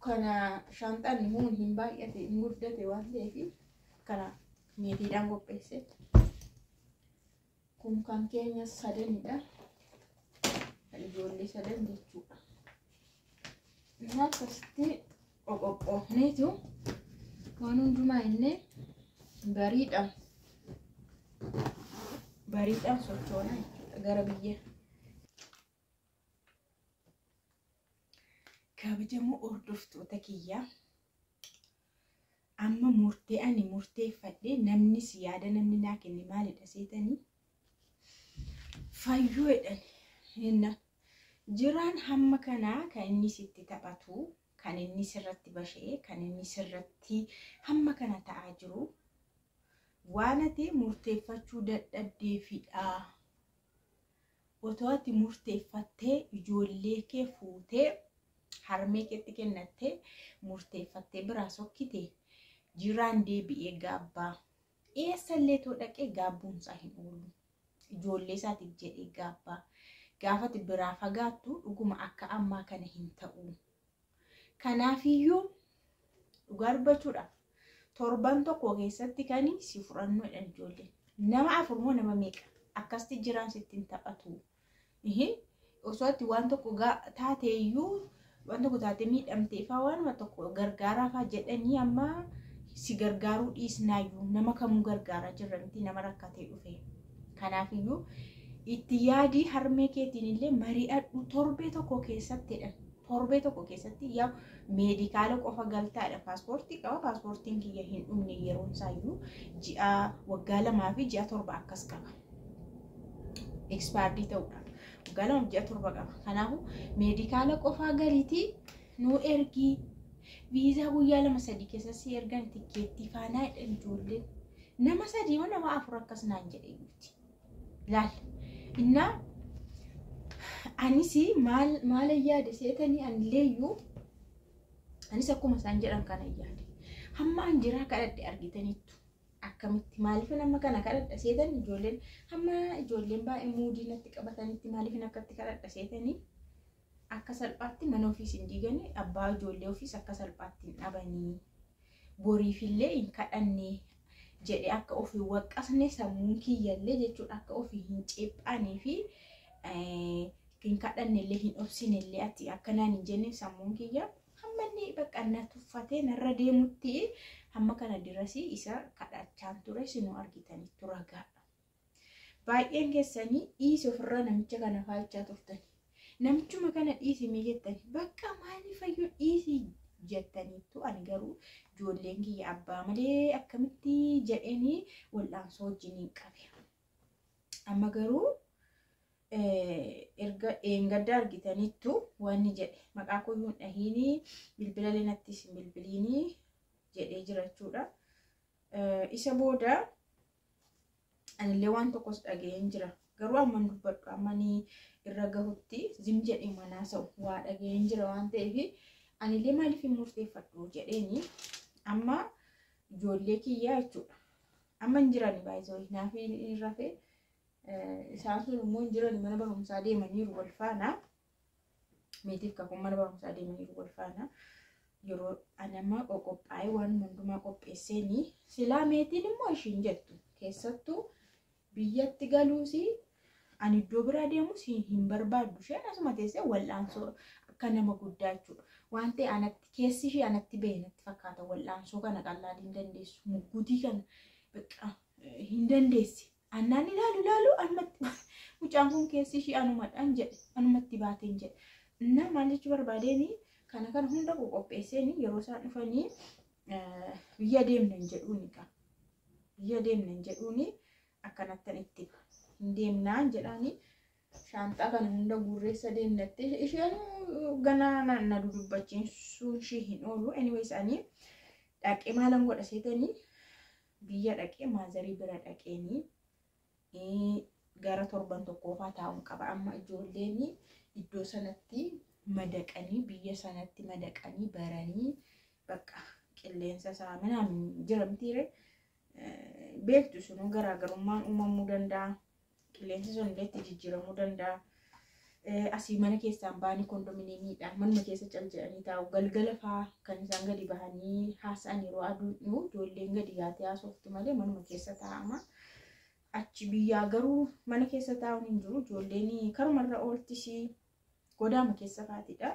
kana shantaan mun hin baay'ate hin guddate waan ta'eef kana meetiidhaan qopheesse. Kun kan keenya sadanidha. Ijoollee sadan jechuudha. Akkasitti qoqophoofneetu waan hundumaa inni bariidhaan sochoona gara biyya. Kabajamoo hordoftoota kiyyaa amma ani murteeffadhe namnis yaada namni naa kenne maalidha seetanii fayyuu jedhan jiraan hamma kanaa kan inni sitti taphatu kan inni sirratti bashee kan inni sirratti hamma kana ta'aa jiru waan ati murteeffachuu dadhabdeefidha. Otoo ati murteeffattee ijoollee kee fuutee harmee keetti kennattee murteeffattee biraa sokkite jiraan deebi'ee gaabbaa eessallee too dhaqee gaabbuunsaa hin oolu. Ijoollee isaatiif jedhee gaabbaa gaafati biraa fagaattu dhuguma akka ammaa kana hin ta'u. Kanaafiyyuu dhugaa dubbachuudha. Torban tokko keessatti kan si furannoodhaan ijoolleen nama afur moo nama meeqa akkasitti jiraan sittiin taphatu. Osoo ati waan tokko taateeyyuu waan tokko taatee miidhamtee fa'aa waanuma tokko gargaaraafaa jedhanii amma si gargaaruu dhiisnaayyuu nama kamuu gargaaraa jirra miti nama rakkatee dhufe. Kanaafiyyuu itti yaadii harmee keetiin illee mari'adhu torbee tokko keessattidha. Torbee tokko keessatti yaa meedikaala qofa galtaadha. Paaspoortii qaba. Paaspoortiin kiyya hin dhumne yeroon isaayyuu ji'a waggaa 2 fi ji'a 7 akkas qaba. Expired ta'uudha. Waggaa 2 ji'a 7 qaba. Kanaafuu meedikaala qofaa galiitii nuu ergii viizaa guyyaa 2-3 keessatti ergan tikeettii faanaa ijoolleen nama 3 moo nama 4 akkas naan jedhee jirti. Laal inna anisi maal yaade seetanii anilleeyyuu anis akkuma isaan jedhan kana yaade hamma an jiraa kadhadhe argitaniittu akkamitti maaliif nama kana kadhadha seetan ijoolleen hamma ijoolleen baay'ee muudii natti qabatanitti maaliif akkatti kadhadha seetanii akka salphaatti mana ofiis hin diiganii abbaa ijoollee ofiis akka salphaatti hin dhabanii boriifillee hin kadhannee jedhe akka ofii waqqasne sammuun kiyyallee jechuudha akka ofii hin ceephaanii fi hin kadhannellee hin obsinellee ati akkanaan hin jenne sammuun kiyya hamma inni bakka na tuffatee narra deemutti hamma kana dirasii isa kadhachaan ture sinuu argitanitti ragaadha. Baay'een keessanii dhiisi ofirraa namicha kana faachaa turtani. Namichuma kana dhiisi mee jettani bakka maaliif fayyuu dhiisi jettaniittu ani garuu ijoolleen kiyya abbaa malee akkamitti jedhanii wal'aansoo wajjin hin qabe. Amma garuu erga eengadda argitaniittu wanni jedhe maqaa koyyuun dhahiinii bilbila leenattis hin bilbiliinii jedhee jirachuudha. Isa booda anillee waan tokkos dhageen jira. Garuu amman dubbadhu ammanii irra gahutti zim jedhee manaasa'u waa dhageen jira waan ta'eef anillee maaliif hin murteeffadhu jedheeni amma ijoollee kiyyaa jechuudha. Amma hin jirani baay'isoo naaf hin rafee isaan sun immoo hin jirani mana barumsaa deemaniiru wal faana. Meetiif kakuu mana barumsaa deemaniiru wal faana. Yeroo anama qophaa'ee waan hundumaa qopheesseeni silaa meetiin immoo ishiin jettu keessattuu biyyatti galuusi ani iddoo biraa deemus hin barbaaddu isheen asuma teessee wal'aansoo akka nama guddaa jechuudha. Waan ta'e anatti keessi ishee anatti ba'e natti fakkaata wal'aansoo kana qallaan hin dandeessu mugguutii kana bakka hin dandeessi. Annaan ilaalu anumatti mucaan kun keessi ishee anumadhaan jedhe anumatti baateen jedhe. Inna maal jechuu barbaadeeni kana hunda qopheesseeni yeroo isaan dhufanii biyya deemnan jedhuuni qaba. Biyya deemnan jedhuuni akkanattan itti hin deemnaan jedhaanii shaanxaa kana hunda guurreessa deemnatte isheen ganaa na dudubbachiisuun ishee hin oolu. Anyways ani dhaqee maalan godha seetanii biyya dhaqee maazarii bira dhaqeenii gara torban tokkoofaa taa'uun qaba. Amma ijoolleen iddoo sanatti madaqanii biyya sanatti madaqanii baranii bakka qilleensa isaa manaan jiramtiire beektu sunuu garaagarummaan uumamuu danda'a. Qilleensi sun illee itti jijjiiramuu danda'a. asii mana keessaan baanii kondominiyeemiidhaan manuma keessa caljedhanii taa'u galgala fa'aa kan isaan gadi bahanii haasa'an yeroo aduu ijoolleen gadi yaatee haasoftu malee manuma keessa taa'ama. Achi biyyaa garuu mana keessa taa'uun hin jiru ijoolleen karumarra ooltisi godaama keessa faatidha.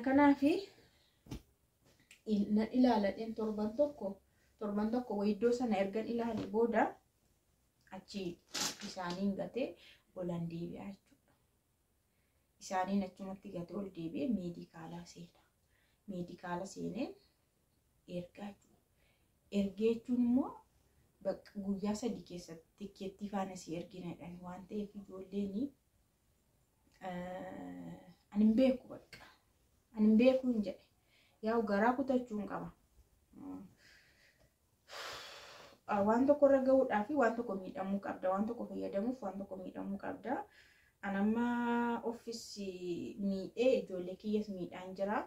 Kanaafi nan ilaaladheen torban tokko iddoo sana ergan ilaale booda achi isaaniin gatee olan deebi'aa jechuudha. Isaaniin achumatti gatee ol deebi'ee meedikaala seena. Meedikaala seeneen ergaa jechuudha. Ergee jechuun immoo bakka guyyaa 3 keessatti tikkeettii faana si erginadhaan waan ta'eef ijoolleen ani hin beeku bakka. Ani hin beeku hin jedhe. Yaa garaa kutachuun qaba. Waan tokko irra gahuudhaaf waan tokko miidhamuu qabda. Waan tokko fayyadamuuf waan tokko miidhamuu qabda. Anamma ofiisi miidhee ijoollee kiyyas miidhaan jira.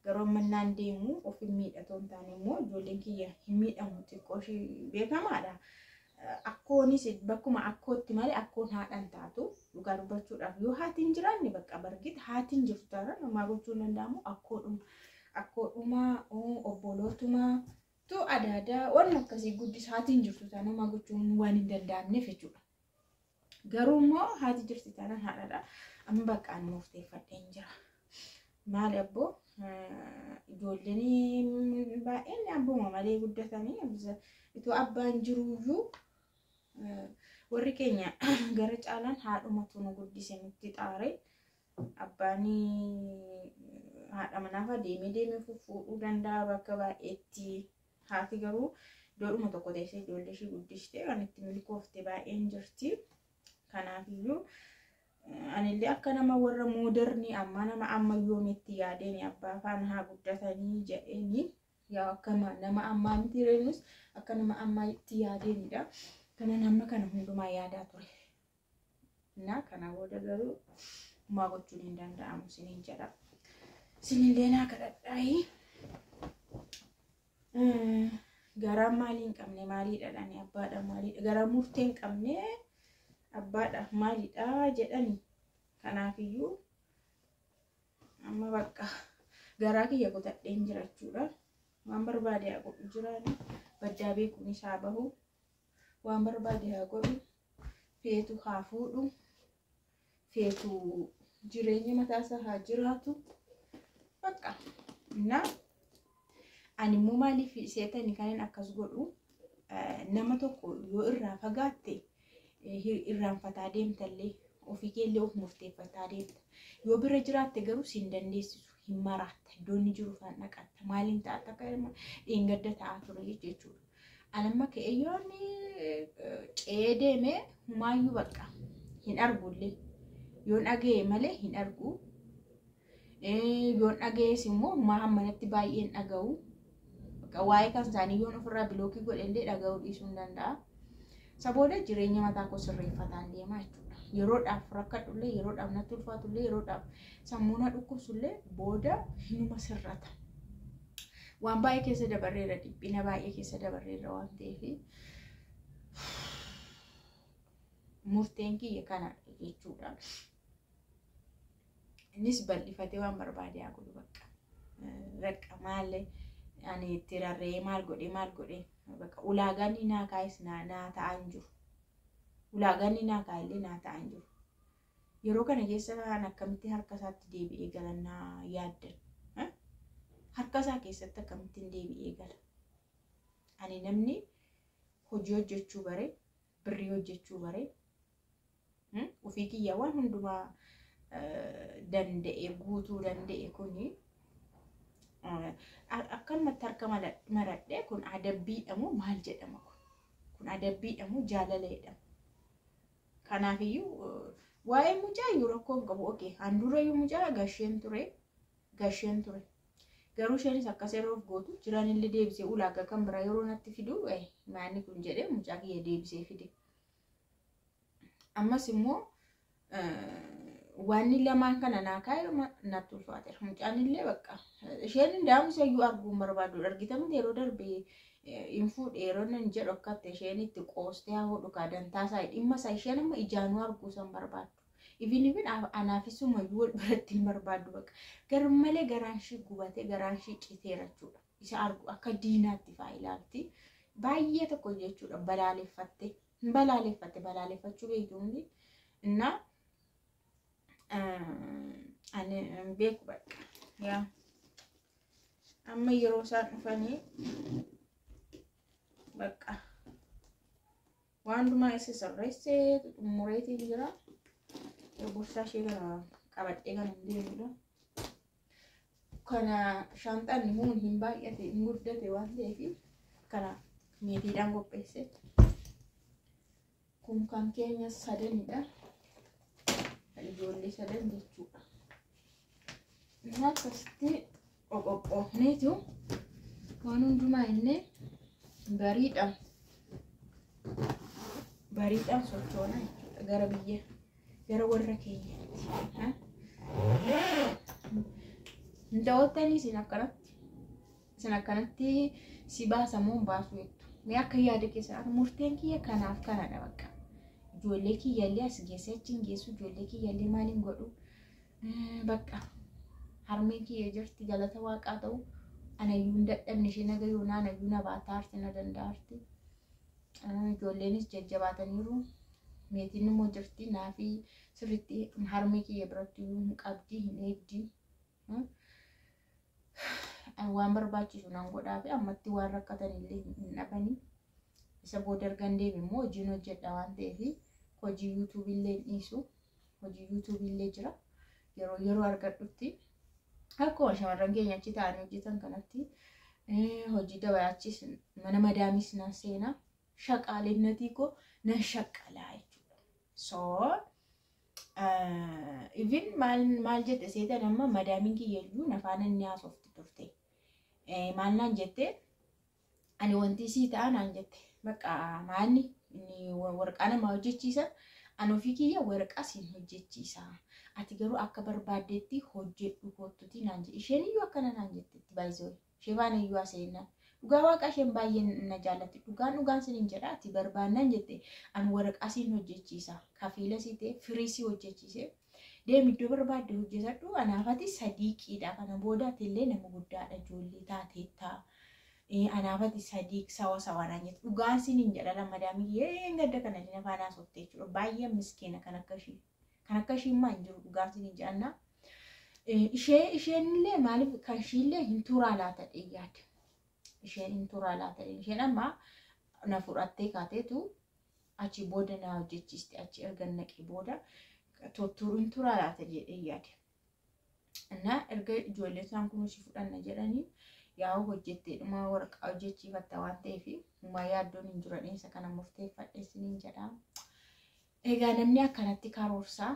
Garuu mannaan deemu ofin miidhatoon taane immoo ijoolleen kiyya hin miidhamu xiqqoo beekamaadha. Akkoonis bakkuma akkootti malee akkoon haadhaan taatu dhugaa dubbachuudhaaf yoo haati hin jiraanne bakka bargita haatiin jirtu taanaan namaa gochuu hin danda'amu akkoodhuma obbolootuma tu adaadaa waan akkasii guddis haatiin jirtu taanaan namaa gochuun waan hin danda'amneef jechuudha. Garuu immoo haati jirti taanaan haadhaadha. Amma bakka murteeffadheen jira. Maali abboo ijoolleen baay'een abbuma malee guddatanii itoo abbaan jiruyyuu warri keenya gara caalaan haadhumatu nu guddise nutti xaare abbaan haadha manaaf deemee fuudhuu danda'a bakka baay'eetti haati garuu iddoodhuma tokko teessee ijoollee ishee guddiste kan itti milkoofte baay'een jirti. Kanaafiyyuu anillee akka nama warra mooderni amma nama ammayyoometti yaadeen abbaa faana haa guddatanii jedhanii yaa akka nama ammaa miti reenus akka nama ammaatti yaadeenidha. Kana nama kana hundumaa yaadaa ture. Na kana booda garuu maa gochuun hin danda'amu siniin jedha. Sinillee naa kadhadhaayi. Garaa maalii hin qabne maaliidha dhani abbaadha maaliidha garaa murtee hin qabne abbaadha maaliidha jedhani. Kanaafiyyuu amma bakka garaa kiyya kutadheen jirachuudha. Waan barbaade haa godhu jiraani baddaa beekuun isaa bahu waan barbaade haa godhu feetu haa fuudhu feetu jireenya mataasaa haa jiraatu bakka na ani immoo maaliif seetanii kanin akkas godhu nama tokko yoo irraa fagaatte irraanfataa deemtallee ofii keellee of murteeffataa deemta yoo bira jiraatte garuu siin dandeessisu. Himaratta iddoonni jiru faan dhaqatta maaliin taata akka dheengadda ta'a ture jechuudha. Anamma ka'eeyyoon ce'ee deemee humaayyuu bakka hin argullee yoon dhaga'e malee hin argu. Yoon dhaga'es immoo humaa hammanatti baay'een dhaga'u. Bakka waa'ee kan isaanii yoon ofirraa bilookii godhellee dhaga'uu dhiisuu hin danda'a. Sabooda jireenya mataa koo sirreeffataan deemaa jechuudha. Yeroodhaaf rakkadhullee yeroodhaaf natti ulfaatullee yeroodhaaf sammuuna dhukkubsullee booda hinuma sirrata. Waan baay'ee keessa dabarreera dhiphina baay'ee keessa dabarreera waan ta'eef murteen kiyya kana jechuudha. Innis bal'ifatee waan barbaade haa godhu bakka maal ani itti rarree maal godhee bakka ulaagaan naa kaayis naa ta'an jiru. Ulaagaan naa kaayillee naa ta'an jiru. Yeroo kana keessa kan akkamitti harka isaatti deebi'ee galannaa yaaddan. Harka isaa keessatti akkamitti deebi'ee gala. Ani namni hojii hojjechuu bare, birrii hojjechuu bare, ofii kiyya waan hundumaa danda'e guutuu danda'e kuni akkanumatti harka maradhee kun adabbiidhamu maal jedhama kun adabbiidhamu jaalala jedhama. Kanaafiyyuu waa'ee mucaa yoo rakkoon qabu okey handurayyuu mucaa gasheen ture garuu isheenis akkas yeroof gootu jiraanillee deebisee ulaagaa kan biraa yeroo natti fidu maanni kun jedhee mucaa kiyya deebisee fide. Ammas immoo waan lamaan kana naa kaayee natti ulfaateera. Mucaanillee bakka isheen daamsa iyyuu arguun barbaadu argitamte yeroo darbee infuudh yeroo nan jedhu akkatti isheen itti qoostee haa hodhu kaadantaa isaa dhimma isaa isheen amma ijaanuu arguu san barbaadu. even anaafisuma wal baratti barbaadu bakka garmalee garaan shi gubate garaan shi citeera jechuudha isa argu akka diinaatti faayilaalti baay'ee tokko jechuudha balaaleffachuu beekuun እና ani beeku bakka yaa amma yeroo isaan dhufanii bakka waan dhumaa isa sarreessee xumureetii jira bursaa ishee kana qabadhee kan hin deemudha kana shantaan himuun hin baay'ate hin guddate waan ta'eef kana meetiidhaan qopheesse kun kan keenya sadanidha ijoollee sadan jechuudha akkasitti qoqophoofneetu waan hundumaa inni bariidhaan sochoona jechuudha gara warra keenyaatti daawwattanii isin akkanatti si baasamuun baasu jettu mee akka yaada keessan murteen kiyya kanaaf kanadha bakka ijoollee kiyyallee as geessee achiin geessu ijoollee kiyyallee maaliin godhu bakka harmeen kiyya jirti galata waaqaa ta'u anayyuu hin dadhabne ishee nagayuu naanayyuu na baataarti na danda'arti ijoolleenis jajjabaataniiru meetiin immoo jirti naafi sirriitti harmee kiyya biratti hin qabdi hin eegdi waan barbaachisu nan godhaa fi ammatti waan rakkatanillee hin dhabanii isa booda ergan deebi immoo hojiin hojjedha waan ta'eef hojii YouTube illee dhiisu hojii YouTube illee jira yeroo argadhutti akkuma shamarran keenya achi ta'anii hojjetan kanatti hojii dabalachis mana madaamis nan seenaa shaqaaleennatii koo nan shaqqalaa jechuudha so even maal jette seetan amma madaamiin kiyyayyuu nafaan inni haasofti turte maal naan jette ani wanti sii ta'a naan jette bakka maalni inni warqaa namaa hojjechiisan ani ofii kiyya warqaa siin hojjechiisa ati garuu akka barbaaddeetti hojjedhu kottuti naan jedhe isheen iyyuu akkana naan jettetti baay'isoo ishee faana iyyuu aseenna dhugaa waaqa isheen baay'ee na jaallatti dhugaan siin hin jedha ati barbaannaan jette ani warqaa siin hojjechiisa kafiila sii ta'e firii sii hojjechiise deemi iddoo barbaadde hojjetadhu anaafati sadiiqiidha kana boodaati illee nama guddaadha ijoollee taateettaa anaafati sadiiq sawaanaan jettu dhugaan siin hin jedha madaamii gadda kana dina faanaa softee jechuudha baay'ee miskiina kan akka ishii immaa hin jiru dhugaan siin hin jedhanna isheen illee maaliif kan ishii illee hin turaa laata yaada isheen hin turaa laata isheen amma na fudhattee kaateetu achi booda na hojjechiiste achi erga naqee booda tutturuun turaa laata jedhee yaada እና erga ijoollee isaan kun si fudhanna jedhanii yaa hojjettee dhuma warqaa hojjechiifatta waan ta'eef hummaa yaaddoon hin jiru dheessa kana murteeffadhe isiniin jedha egaa namni akkanatti karoorsaa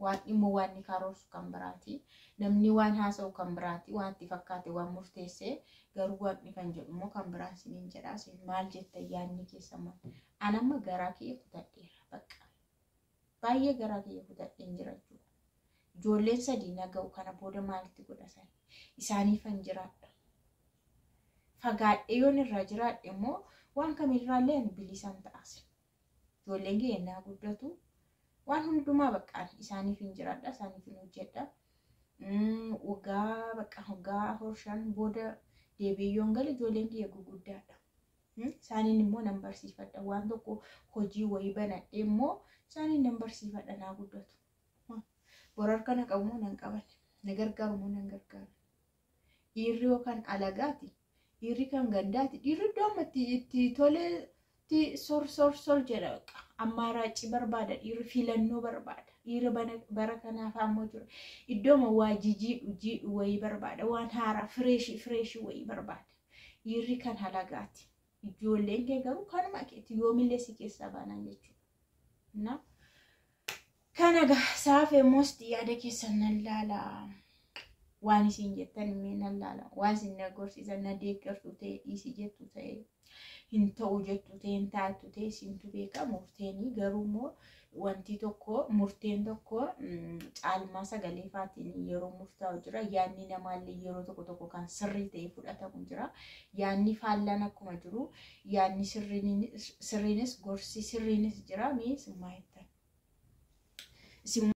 waan dhimmo waan ni karoorsu kan biraati namni waan haasa'u kan biraati waan itti fakkaate waan murteessee garuu waaqni kan jedhu immoo kan biraa isiniin jedha isin maal jetta yaadni keessamman anamma garaa kiyya kutadheera bakka baay'ee garaa kiyya kutadheen jira jechuudha ijoolleen sadii naga'u kana booda maalitti godhasan isaaniifan jiraadha fagaadhee yoon irraa jiraadhe immoo waan kamirraallee ani bilisaan ta'as ijoolleen keenya guddatu waan hundumaa baqqaan isaaniif hin jiraadha isaaniif hin hojjedha waggaa horshan booda deebi'yoon gal ijoolleen kiyya guguddaadha isaaniin immoo nan barsiifadha waan tokko hojii wayii banadhe immoo isaaniin nan barsiifadha naa guddatu borar kana qabumoo nan qaban na gargaarumoo nan gargaaru dhiirri yookaan alagaati dhiirri kan gandaati dhiirri iddoo ammatti itti tolee sor jedha ammaaraaci barbaada dhiirri filannoo barbaada dhiirri bara kanaaf ammoo jira iddoo waa jiidhu wayii barbaada waan haaraa fireeshii wayii barbaada dhiirri kan alagaati ijoolleen kee garuu kanuma keetti yoomillee si keessaa baanaan jechuudha kanaga saafee moosti yaada keessan nan laala waan isin jettan immoo nan laala waan isin nagorsiisan na deeggartu ta'e dhiisii jettu ta'e hin ta'u jettu ta'e hin taatu ta'e isintu beeka murteenii garuu immoo wanti tokko murteen tokko caalmaa sagalee faatiin yeroo murtaa'u jira yaanni namaallee yeroo tokko kan sirrii ta'e fudhatamu jira yaanni faallaan akkuma jiru yaanni sirriinis gorsi sirriinis jira mee simmaa jettan isin